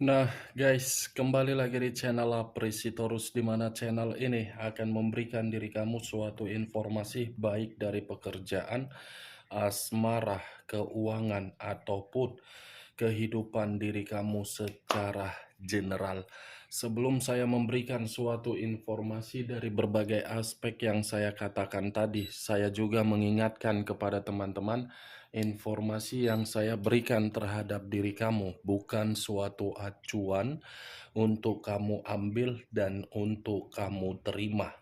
Nah, guys, kembali lagi di channel Apresitorus, di mana channel ini akan memberikan diri kamu suatu informasi baik dari pekerjaan, asmara, keuangan, ataupun kehidupan diri kamu secara general. Sebelum saya memberikan suatu informasi dari berbagai aspek yang saya katakan tadi, saya juga mengingatkan kepada teman-teman, informasi yang saya berikan terhadap diri kamu bukan suatu acuan untuk kamu ambil dan untuk kamu terima.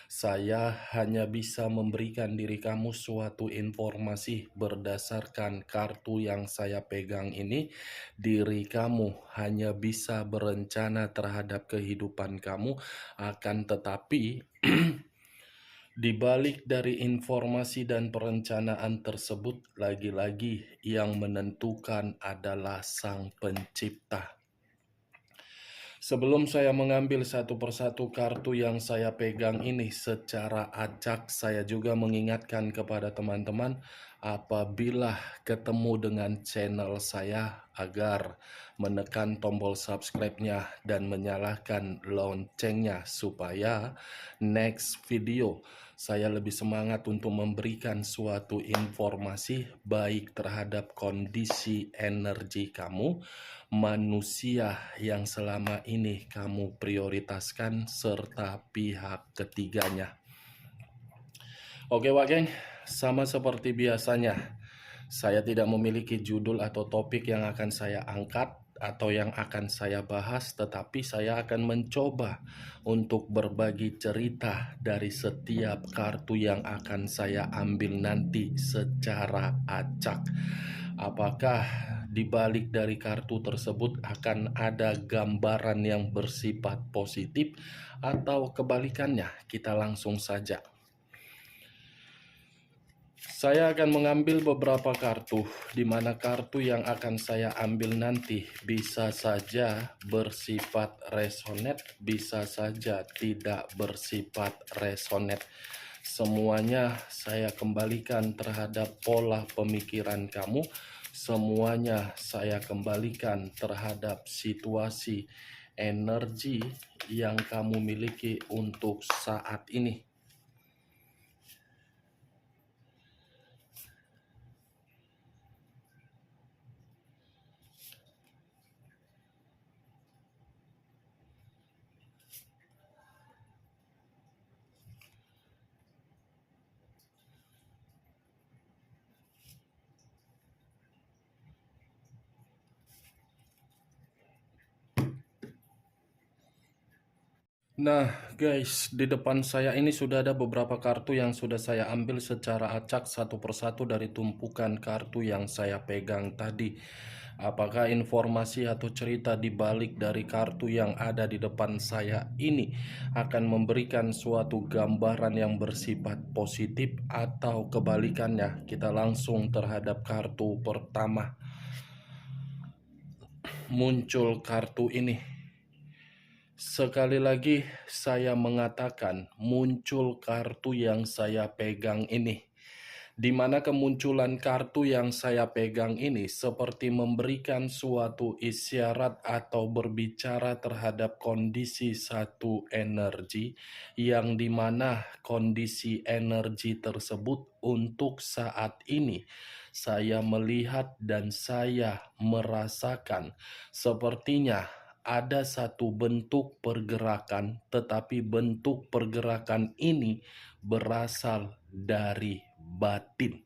Saya hanya bisa memberikan diri kamu suatu informasi berdasarkan kartu yang saya pegang ini. Diri kamu hanya bisa berencana terhadap kehidupan kamu, akan tetapi di balik dari informasi dan perencanaan tersebut, lagi-lagi yang menentukan adalah Sang Pencipta. Sebelum saya mengambil satu persatu kartu yang saya pegang ini secara acak, saya juga mengingatkan kepada teman-teman apabila ketemu dengan channel saya agar menekan tombol subscribe-nya dan menyalakan loncengnya supaya next video saya lebih semangat untuk memberikan suatu informasi baik terhadap kondisi energi kamu, manusia yang selama ini kamu prioritaskan, serta pihak ketiganya. Oke Wak Geng, sama seperti biasanya, saya tidak memiliki judul atau topik yang akan saya angkat atau yang akan saya bahas, tetapi saya akan mencoba untuk berbagi cerita dari setiap kartu yang akan saya ambil nanti secara acak. Apakah di balik dari kartu tersebut akan ada gambaran yang bersifat positif atau kebalikannya? Kita langsung saja. Saya akan mengambil beberapa kartu, di mana kartu yang akan saya ambil nanti bisa saja bersifat resonate, bisa saja tidak bersifat resonate. Semuanya saya kembalikan terhadap pola pemikiran kamu, semuanya saya kembalikan terhadap situasi energi yang kamu miliki untuk saat ini. Nah guys, di depan saya ini sudah ada beberapa kartu yang sudah saya ambil secara acak satu persatu dari tumpukan kartu yang saya pegang tadi. Apakah informasi atau cerita di balik dari kartu yang ada di depan saya ini akan memberikan suatu gambaran yang bersifat positif atau kebalikannya? Kita langsung terhadap kartu pertama. Muncul kartu ini. Sekali lagi saya mengatakan muncul kartu yang saya pegang ini, di mana kemunculan kartu yang saya pegang ini seperti memberikan suatu isyarat atau berbicara terhadap kondisi satu energi, yang dimana kondisi energi tersebut untuk saat ini saya melihat dan saya merasakan sepertinya ada satu bentuk pergerakan, tetapi bentuk pergerakan ini berasal dari batin.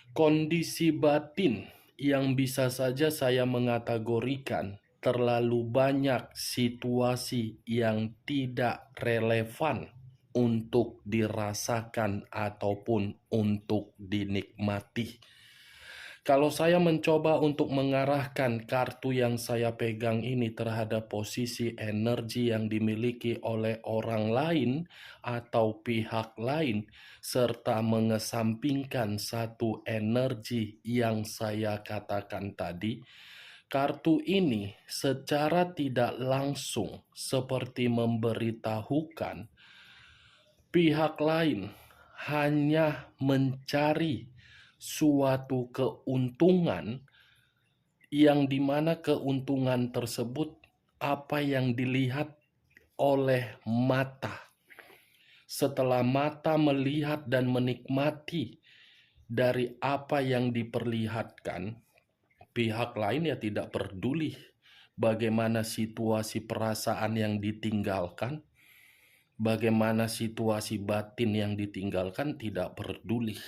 Kondisi batin yang bisa saja saya mengategorikan terlalu banyak situasi yang tidak relevan untuk dirasakan ataupun untuk dinikmati. Kalau saya mencoba untuk mengarahkan kartu yang saya pegang ini terhadap posisi energi yang dimiliki oleh orang lain atau pihak lain, serta mengesampingkan satu energi yang saya katakan tadi, kartu ini secara tidak langsung seperti memberitahukan pihak lain hanya mencari suatu keuntungan yang dimana keuntungan tersebut apa yang dilihat oleh mata. Setelah mata melihat dan menikmati dari apa yang diperlihatkan, pihak lain ya tidak peduli bagaimana situasi perasaan yang ditinggalkan, bagaimana situasi batin yang ditinggalkan, tidak peduli.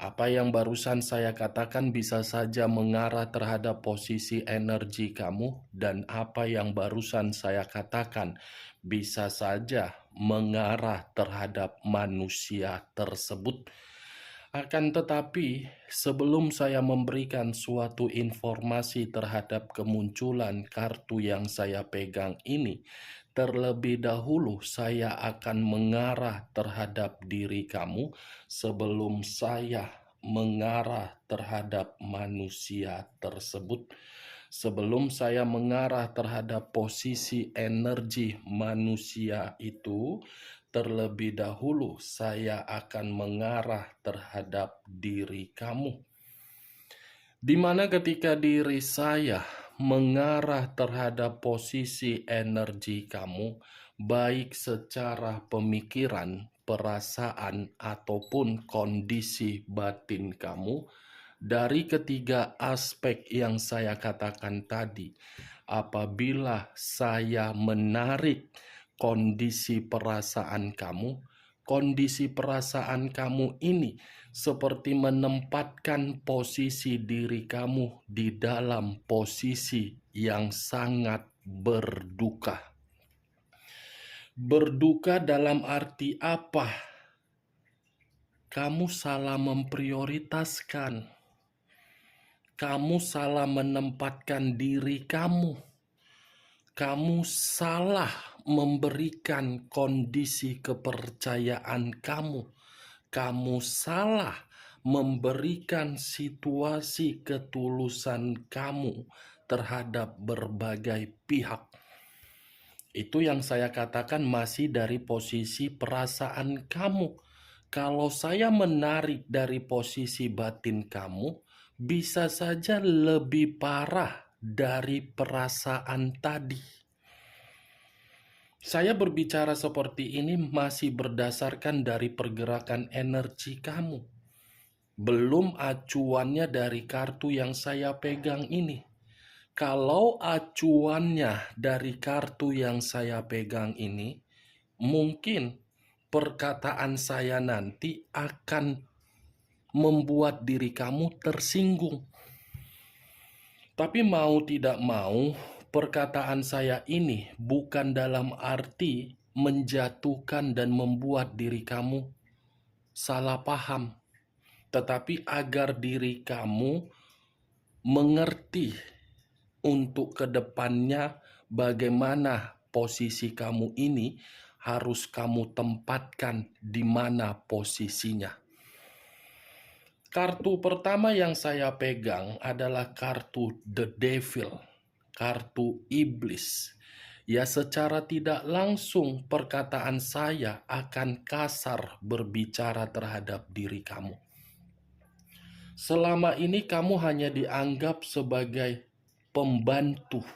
Apa yang barusan saya katakan bisa saja mengarah terhadap posisi energi kamu, dan apa yang barusan saya katakan bisa saja mengarah terhadap manusia tersebut. Akan tetapi, sebelum saya memberikan suatu informasi terhadap kemunculan kartu yang saya pegang ini, terlebih dahulu saya akan mengarah terhadap diri kamu sebelum saya mengarah terhadap manusia tersebut. Sebelum saya mengarah terhadap posisi energi manusia itu, terlebih dahulu saya akan mengarah terhadap diri kamu. Di mana ketika diri saya mengarah terhadap posisi energi kamu, baik secara pemikiran, perasaan, ataupun kondisi batin kamu, dari ketiga aspek yang saya katakan tadi, apabila saya menarik kondisi perasaan kamu ini seperti menempatkan posisi diri kamu di dalam posisi yang sangat berduka. Berduka dalam arti apa? Kamu salah memprioritaskan. Kamu salah menempatkan diri kamu. Kamu salah memberikan kondisi kepercayaan kamu. Kamu salah memberikan situasi ketulusan kamu terhadap berbagai pihak. Itu yang saya katakan masih dari posisi perasaan kamu. Kalau saya menarik dari posisi batin kamu, bisa saja lebih parah dari perasaan tadi. Saya berbicara seperti ini masih berdasarkan dari pergerakan energi kamu. Belum acuannya dari kartu yang saya pegang ini. Kalau acuannya dari kartu yang saya pegang ini, mungkin perkataan saya nanti akan membuat diri kamu tersinggung. Tapi mau tidak mau, perkataan saya ini bukan dalam arti menjatuhkan dan membuat diri kamu salah paham, tetapi agar diri kamu mengerti untuk kedepannya bagaimana posisi kamu ini harus kamu tempatkan di mana posisinya. Kartu pertama yang saya pegang adalah kartu The Devil, kartu iblis. Ya, secara tidak langsung perkataan saya akan kasar berbicara terhadap diri kamu. Selama ini kamu hanya dianggap sebagai pembantu.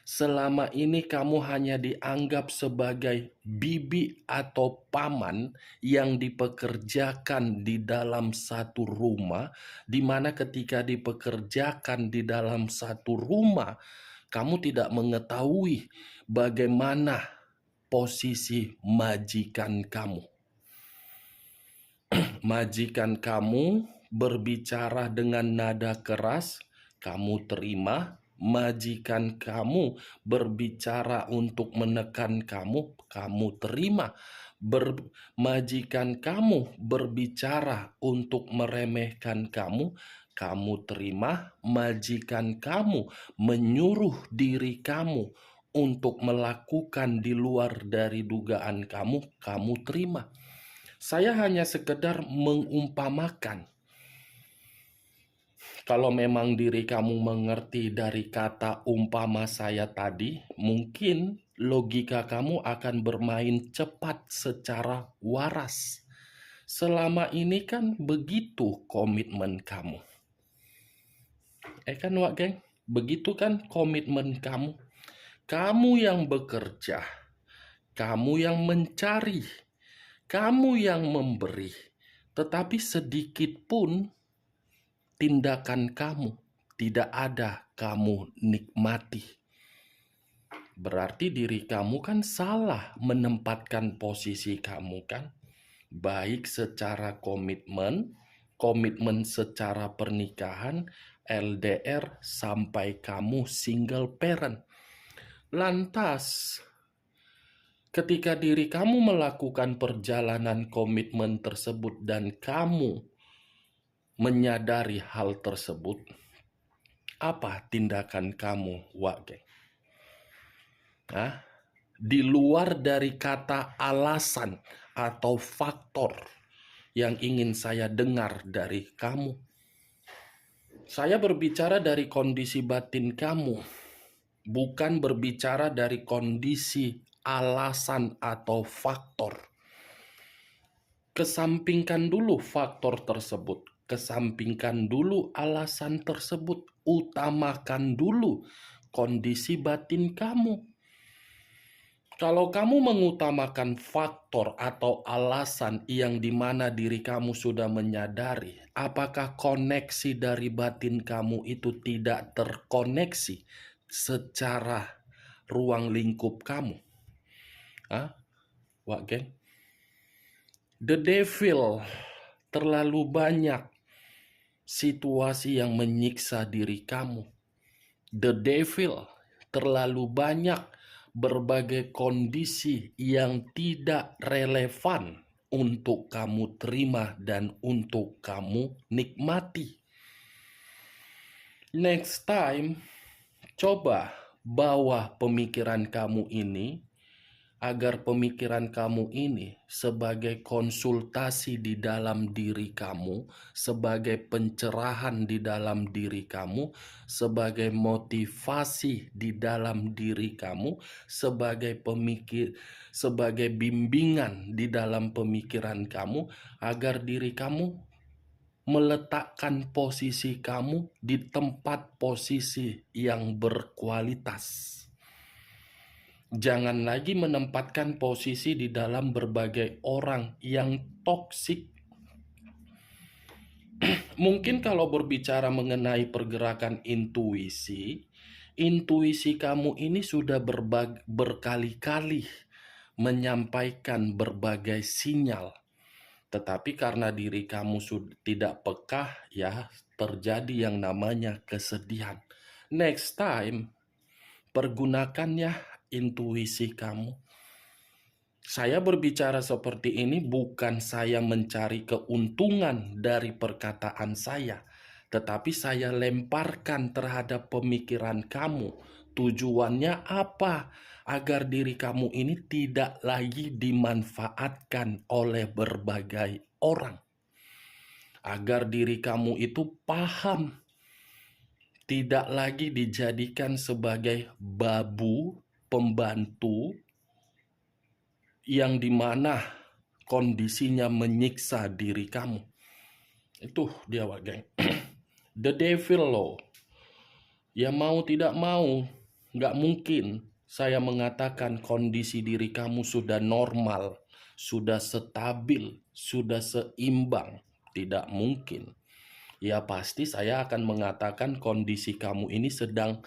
Selama ini kamu hanya dianggap sebagai bibi atau paman yang dipekerjakan di dalam satu rumah, di mana ketika dipekerjakan di dalam satu rumah, kamu tidak mengetahui bagaimana posisi majikan kamu. Majikan kamu berbicara dengan nada keras, kamu terima. Majikan kamu berbicara untuk menekan kamu, kamu terima. Majikan kamu berbicara untuk meremehkan kamu, kamu terima. Majikan kamu menyuruh diri kamu untuk melakukan di luar dari dugaan kamu, kamu terima. Saya hanya sekedar mengumpamakan. Kalau memang diri kamu mengerti dari kata umpama saya tadi, mungkin logika kamu akan bermain cepat secara waras. Selama ini kan begitu komitmen kamu. Kan Wak Geng? Begitu kan komitmen kamu? Kamu yang bekerja, kamu yang mencari, kamu yang memberi. Tetapi sedikit pun tindakan kamu tidak ada kamu nikmati. Berarti diri kamu kan salah menempatkan posisi kamu kan? Baik secara komitmen secara pernikahan, LDR, sampai kamu single parent. Lantas, ketika diri kamu melakukan perjalanan komitmen tersebut dan kamu menyadari hal tersebut, apa tindakan kamu, Wak Geng? Di luar dari kata alasan atau faktor yang ingin saya dengar dari kamu. Saya berbicara dari kondisi batin kamu, bukan berbicara dari kondisi alasan atau faktor. Kesampingkan dulu faktor tersebut, kesampingkan dulu alasan tersebut, utamakan dulu kondisi batin kamu. Kalau kamu mengutamakan faktor atau alasan yang dimana diri kamu sudah menyadari, apakah koneksi dari batin kamu itu tidak terkoneksi secara ruang lingkup kamu? Wak Geng? The devil terlalu banyak situasi yang menyiksa diri kamu. The devil terlalu banyak berbagai kondisi yang tidak relevan untuk kamu terima dan untuk kamu nikmati. Next time, coba bawa pemikiran kamu ini agar pemikiran kamu ini sebagai konsultasi di dalam diri kamu, sebagai pencerahan di dalam diri kamu, sebagai motivasi di dalam diri kamu, sebagai bimbingan di dalam pemikiran kamu, agar diri kamu meletakkan posisi kamu di tempat posisi yang berkualitas. Jangan lagi menempatkan posisi di dalam berbagai orang yang toksik. Mungkin kalau berbicara mengenai pergerakan intuisi kamu ini sudah berkali-kali menyampaikan berbagai sinyal. Tetapi karena diri kamu sudah tidak peka, ya terjadi yang namanya kesedihan. Next time, pergunakannya intuisi kamu. Saya berbicara seperti ini bukan saya mencari keuntungan dari perkataan saya, tetapi saya lemparkan terhadap pemikiran kamu. Tujuannya apa? Agar diri kamu ini tidak lagi dimanfaatkan oleh berbagai orang. Agar diri kamu itu paham, tidak lagi dijadikan sebagai babu pembantu yang dimana kondisinya menyiksa diri kamu. Itu dia, Wak Geng. The devil loh. Ya mau tidak mau, nggak mungkin saya mengatakan kondisi diri kamu sudah normal, sudah stabil, sudah seimbang. Tidak mungkin. Ya pasti saya akan mengatakan kondisi kamu ini sedang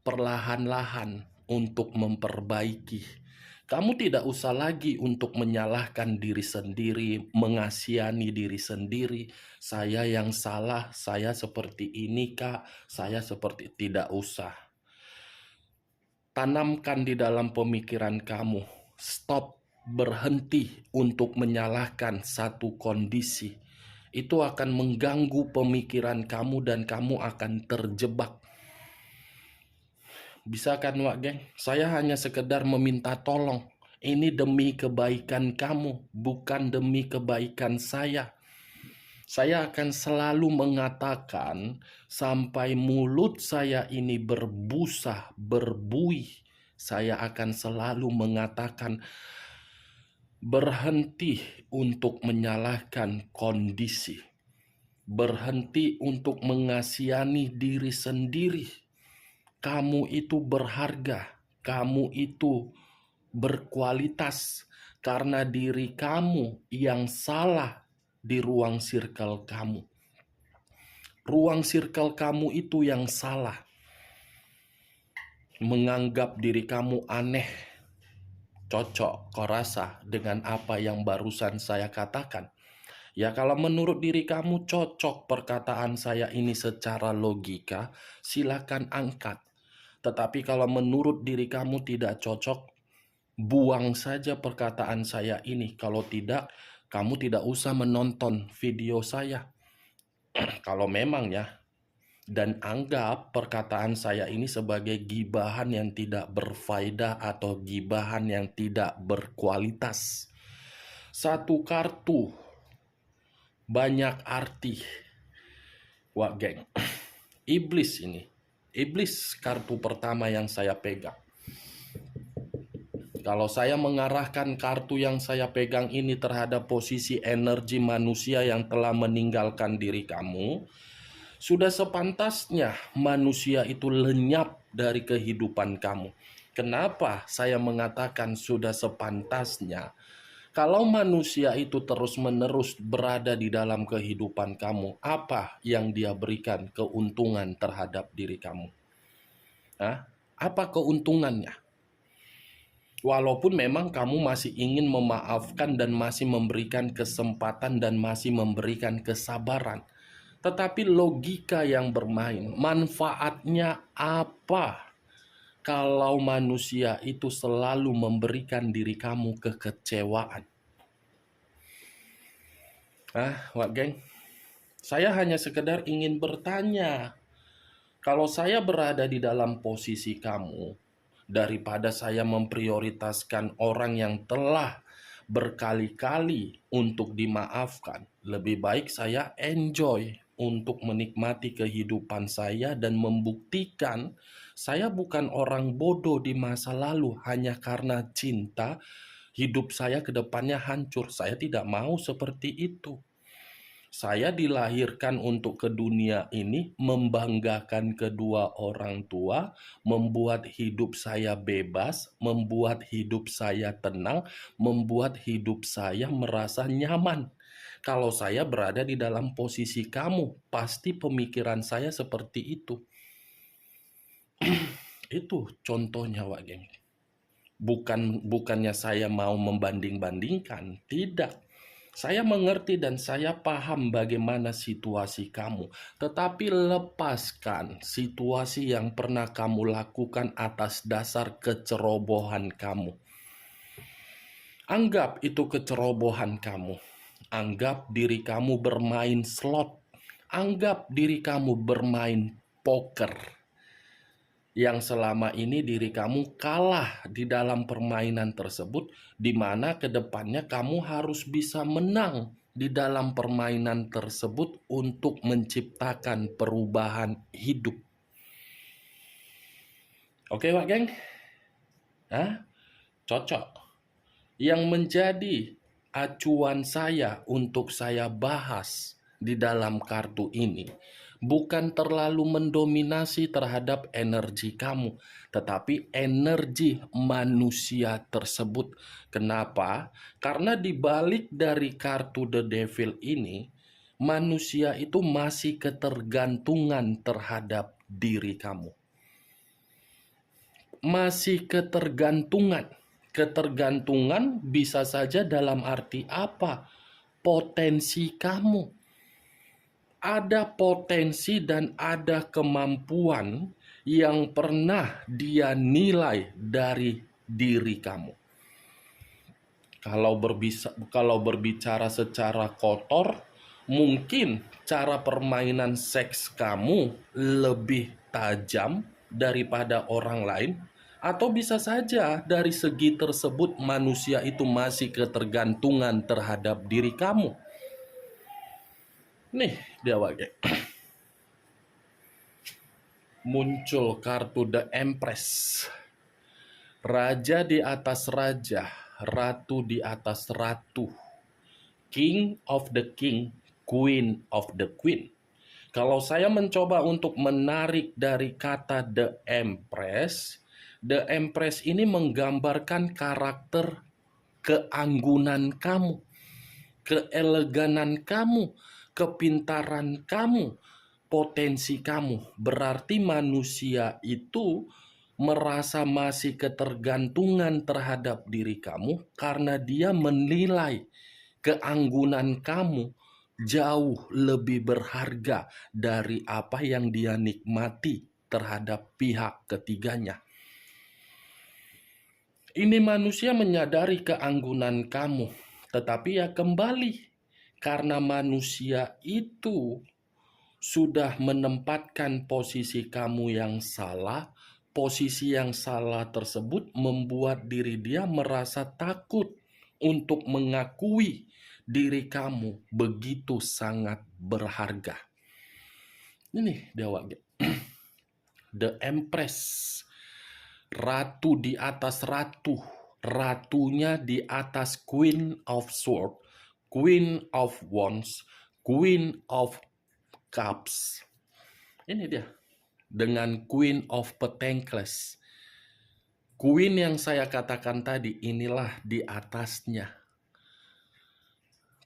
perlahan-lahan untuk memperbaiki. Kamu tidak usah lagi untuk menyalahkan diri sendiri, mengasihani diri sendiri. Saya yang salah, saya seperti ini kak, saya seperti tidak usah. Tanamkan di dalam pemikiran kamu, stop, berhenti untuk menyalahkan satu kondisi. Itu akan mengganggu pemikiran kamu dan kamu akan terjebak. Bisa kan Wak Geng? Saya hanya sekedar meminta tolong. Ini demi kebaikan kamu, bukan demi kebaikan saya. Saya akan selalu mengatakan sampai mulut saya ini berbusa, berbuih. Saya akan selalu mengatakan berhenti untuk menyalahkan kondisi. Berhenti untuk mengasihani diri sendiri. Kamu itu berharga, kamu itu berkualitas karena diri kamu yang salah di ruang circle kamu. Ruang circle kamu itu yang salah. Menganggap diri kamu aneh. Cocok, kau rasa dengan apa yang barusan saya katakan? Ya, kalau menurut diri kamu cocok perkataan saya ini secara logika, silakan angkat. Tetapi kalau menurut diri kamu tidak cocok, buang saja perkataan saya ini. Kalau tidak, kamu tidak usah menonton video saya. Kalau memang ya, dan anggap perkataan saya ini sebagai gibahan yang tidak berfaedah atau gibahan yang tidak berkualitas. Satu kartu, banyak arti. Wah geng, iblis ini. Iblis kartu pertama yang saya pegang. Kalau saya mengarahkan kartu yang saya pegang ini terhadap posisi energi manusia yang telah meninggalkan diri kamu, sudah sepantasnya manusia itu lenyap dari kehidupan kamu. Kenapa saya mengatakan sudah sepantasnya? Kalau manusia itu terus-menerus berada di dalam kehidupan kamu, apa yang dia berikan keuntungan terhadap diri kamu? Hah? Apa keuntungannya? Walaupun memang kamu masih ingin memaafkan dan masih memberikan kesempatan dan masih memberikan kesabaran. Tetapi logika yang bermain, manfaatnya apa kalau manusia itu selalu memberikan diri kamu kekecewaan? Wak geng, saya hanya sekedar ingin bertanya. Kalau saya berada di dalam posisi kamu, daripada saya memprioritaskan orang yang telah berkali-kali untuk dimaafkan, lebih baik saya enjoy untuk menikmati kehidupan saya dan membuktikan saya bukan orang bodoh di masa lalu hanya karena cinta hidup saya ke depannya hancur. Saya tidak mau seperti itu. Saya dilahirkan untuk ke dunia ini membanggakan kedua orang tua, membuat hidup saya bebas, membuat hidup saya tenang, membuat hidup saya merasa nyaman. Kalau saya berada di dalam posisi kamu, pasti pemikiran saya seperti itu. Itu contohnya, Wak Geng. Bukannya saya mau membanding-bandingkan, tidak. Saya mengerti dan saya paham bagaimana situasi kamu, tetapi lepaskan situasi yang pernah kamu lakukan atas dasar kecerobohan kamu. Anggap itu kecerobohan kamu. Anggap diri kamu bermain slot. Anggap diri kamu bermain poker. Yang selama ini diri kamu kalah di dalam permainan tersebut, di mana kedepannya kamu harus bisa menang di dalam permainan tersebut untuk menciptakan perubahan hidup. Oke, Wak Geng? Cocok. Yang menjadi acuan saya untuk saya bahas di dalam kartu ini bukan terlalu mendominasi terhadap energi kamu, tetapi energi manusia tersebut. Kenapa? Karena di balik dari kartu The Devil ini, manusia itu masih ketergantungan terhadap diri kamu. Masih ketergantungan. Ketergantungan bisa saja dalam arti apa? Potensi kamu. Ada potensi dan ada kemampuan yang pernah dia nilai dari diri kamu. Kalau berbicara secara kotor, mungkin cara permainan seks kamu lebih tajam daripada orang lain, atau bisa saja dari segi tersebut manusia itu masih ketergantungan terhadap diri kamu. Nih dia Wage. Muncul kartu The Empress. Raja di atas raja, ratu di atas ratu. King of the king, Queen of the Queen. Kalau saya mencoba untuk menarik dari kata The Empress ini menggambarkan karakter keanggunan kamu, keeleganan kamu, kepintaran kamu, potensi kamu. Berarti manusia itu merasa masih ketergantungan terhadap diri kamu karena dia menilai keanggunan kamu jauh lebih berharga dari apa yang dia nikmati terhadap pihak ketiganya. Ini manusia menyadari keanggunan kamu, tetapi ya kembali, karena manusia itu sudah menempatkan posisi kamu yang salah, posisi yang salah tersebut membuat diri dia merasa takut untuk mengakui diri kamu begitu sangat berharga. Ini Dewa The Empress, ratu di atas ratu, ratunya di atas Queen of Swords, Queen of Wands, Queen of Cups. Ini dia, dengan Queen of Pentacles. Queen yang saya katakan tadi, inilah di atasnya.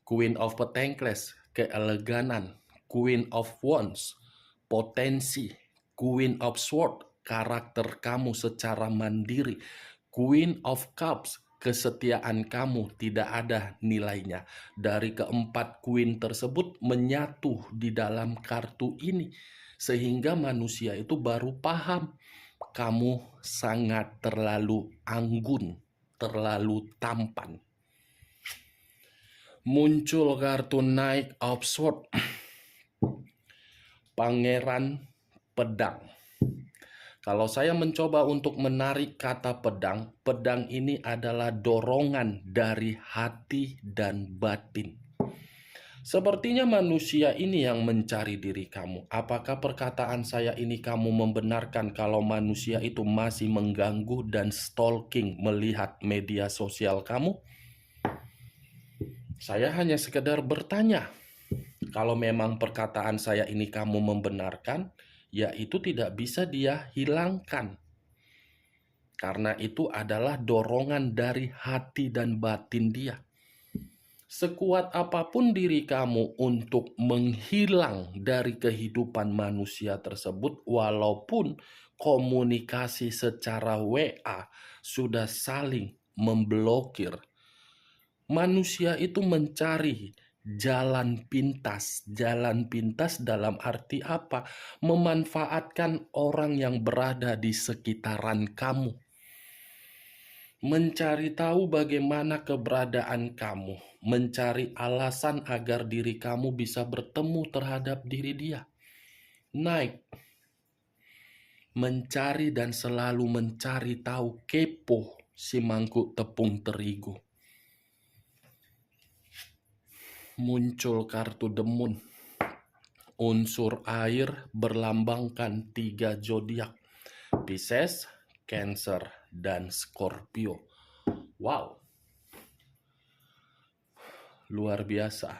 Queen of Pentacles, keeleganan. Queen of Wands, potensi. Queen of Swords, karakter kamu secara mandiri. Queen of Cups, kesetiaan kamu tidak ada nilainya. Dari keempat queen tersebut menyatu di dalam kartu ini. Sehingga manusia itu baru paham, kamu sangat terlalu anggun, terlalu tampan. Muncul kartu Knight of Swords, Pangeran Pedang. Kalau saya mencoba untuk menarik kata pedang, pedang ini adalah dorongan dari hati dan batin. Sepertinya manusia ini yang mencari diri kamu. Apakah perkataan saya ini kamu membenarkan kalau manusia itu masih mengganggu dan stalking melihat media sosial kamu? Saya hanya sekedar bertanya. Kalau memang perkataan saya ini kamu membenarkan, ya itu tidak bisa dia hilangkan. Karena itu adalah dorongan dari hati dan batin dia. Sekuat apapun diri kamu untuk menghilang dari kehidupan manusia tersebut, walaupun komunikasi secara WA sudah saling memblokir, manusia itu mencari jalan pintas. Jalan pintas dalam arti apa? Memanfaatkan orang yang berada di sekitaran kamu. Mencari tahu bagaimana keberadaan kamu. Mencari alasan agar diri kamu bisa bertemu terhadap diri dia. Naik. Mencari dan selalu mencari tahu, kepo si mangkuk tepung terigu. Muncul kartu The Moon. Unsur air berlambangkan 3 zodiak. Pisces, Cancer, dan Scorpio. Wow. Luar biasa.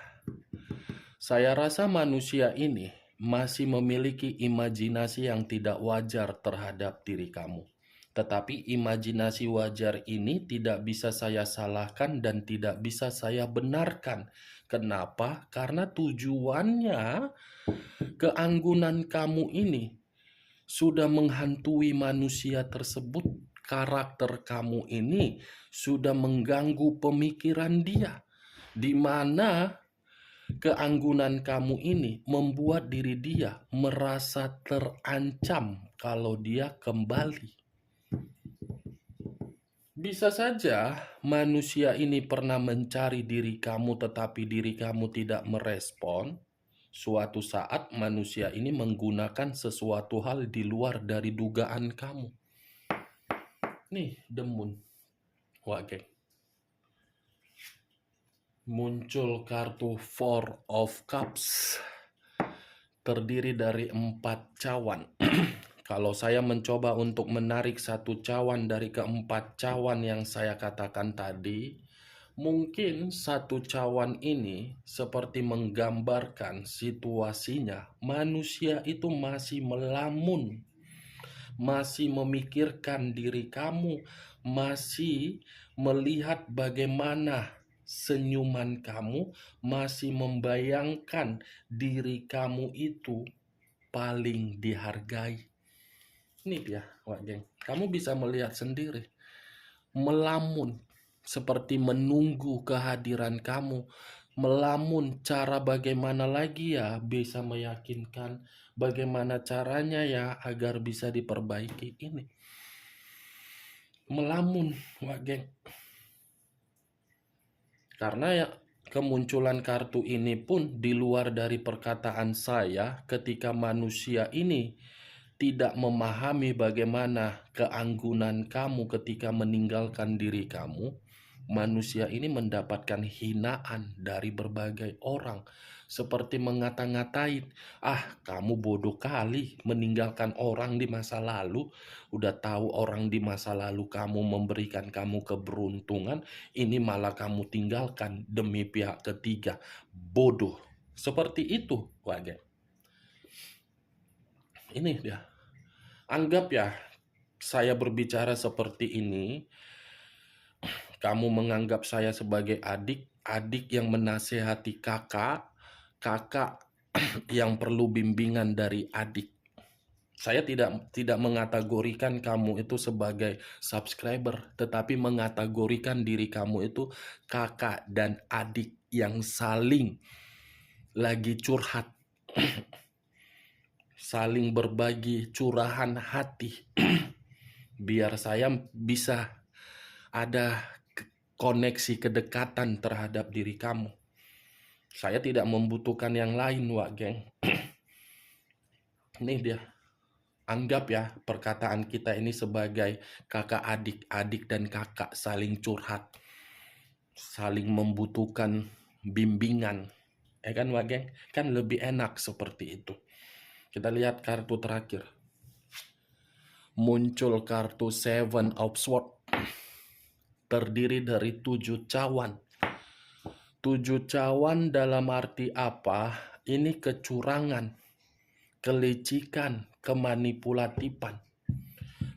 Saya rasa manusia ini masih memiliki imajinasi yang tidak wajar terhadap diri kamu. Tetapi imajinasi wajar ini tidak bisa saya salahkan dan tidak bisa saya benarkan. Kenapa? Karena tujuannya keanggunan kamu ini sudah menghantui manusia tersebut. Karakter kamu ini sudah mengganggu pemikiran dia, di mana keanggunan kamu ini membuat diri dia merasa terancam kalau dia kembali. Bisa saja manusia ini pernah mencari diri kamu tetapi diri kamu tidak merespon. Suatu saat manusia ini menggunakan sesuatu hal di luar dari dugaan kamu. Nih, The Moon. Wah, geng. Muncul kartu Four of Cups. Terdiri dari 4 cawan. Kalau saya mencoba untuk menarik 1 cawan dari ke-4 cawan yang saya katakan tadi, Mungkin satu cawan ini seperti menggambarkan situasinya, manusia itu masih melamun, masih memikirkan diri kamu, masih melihat bagaimana senyuman kamu, masih membayangkan diri kamu itu paling dihargai. Ini dia, Wak Geng. Kamu bisa melihat sendiri. Melamun, seperti menunggu kehadiran kamu. Melamun, cara bagaimana lagi ya bisa meyakinkan, bagaimana caranya ya agar bisa diperbaiki ini. Melamun, Wak Geng. Karena ya kemunculan kartu ini pun di luar dari perkataan saya ketika manusia ini tidak memahami bagaimana keanggunan kamu ketika meninggalkan diri kamu, manusia ini mendapatkan hinaan dari berbagai orang. Seperti ngata-ngatain, kamu bodoh kali meninggalkan orang di masa lalu. Udah tahu orang di masa lalu kamu memberikan kamu keberuntungan, ini malah kamu tinggalkan demi pihak ketiga. Bodoh. Seperti itu, Wage. Ini dia. Anggap ya, saya berbicara seperti ini, kamu menganggap saya sebagai adik, adik yang menasehati kakak, kakak yang perlu bimbingan dari adik. Saya tidak mengategorikan kamu itu sebagai subscriber, tetapi mengategorikan diri kamu itu kakak dan adik yang saling lagi curhat, saling berbagi curahan hati. Biar saya bisa ada koneksi kedekatan terhadap diri kamu. Saya tidak membutuhkan yang lain, Wak Geng. Ini dia. Anggap ya perkataan kita ini sebagai kakak adik, adik dan kakak saling curhat, saling membutuhkan bimbingan. Ya kan, Wak Geng? Kan lebih enak seperti itu. Kita lihat kartu terakhir. Muncul kartu Seven of Swords. Terdiri dari 7 cawan. 7 cawan dalam arti apa? Ini kecurangan, kelicikan, kemanipulatifan.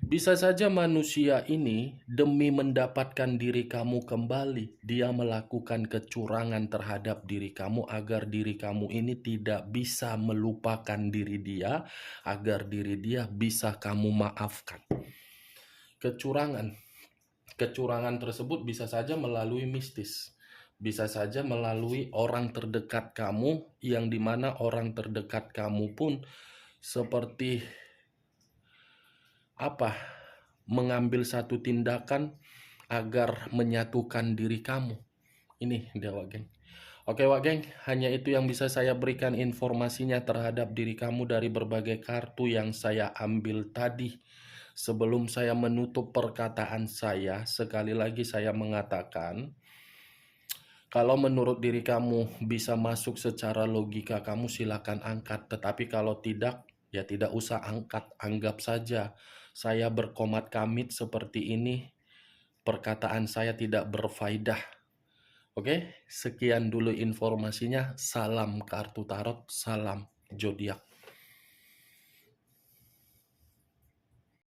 Bisa saja manusia ini demi mendapatkan diri kamu kembali, dia melakukan kecurangan terhadap diri kamu agar diri kamu ini tidak bisa melupakan diri dia, agar diri dia bisa kamu maafkan. Kecurangan. Kecurangan tersebut bisa saja melalui mistis. Bisa saja melalui orang terdekat kamu, yang dimana orang terdekat kamu pun seperti mengambil satu tindakan agar menyatukan diri kamu. Ini dia, Wak Geng. Oke, Wak Geng, hanya itu yang bisa saya berikan informasinya terhadap diri kamu dari berbagai kartu yang saya ambil tadi. Sebelum saya menutup perkataan saya, sekali lagi saya mengatakan, kalau menurut diri kamu bisa masuk secara logika, kamu silakan angkat. Tetapi kalau tidak, ya tidak usah angkat. Anggap saja saya berkomat kamit seperti ini. Perkataan saya tidak berfaedah. Oke, sekian dulu informasinya. Salam kartu tarot, salam zodiak.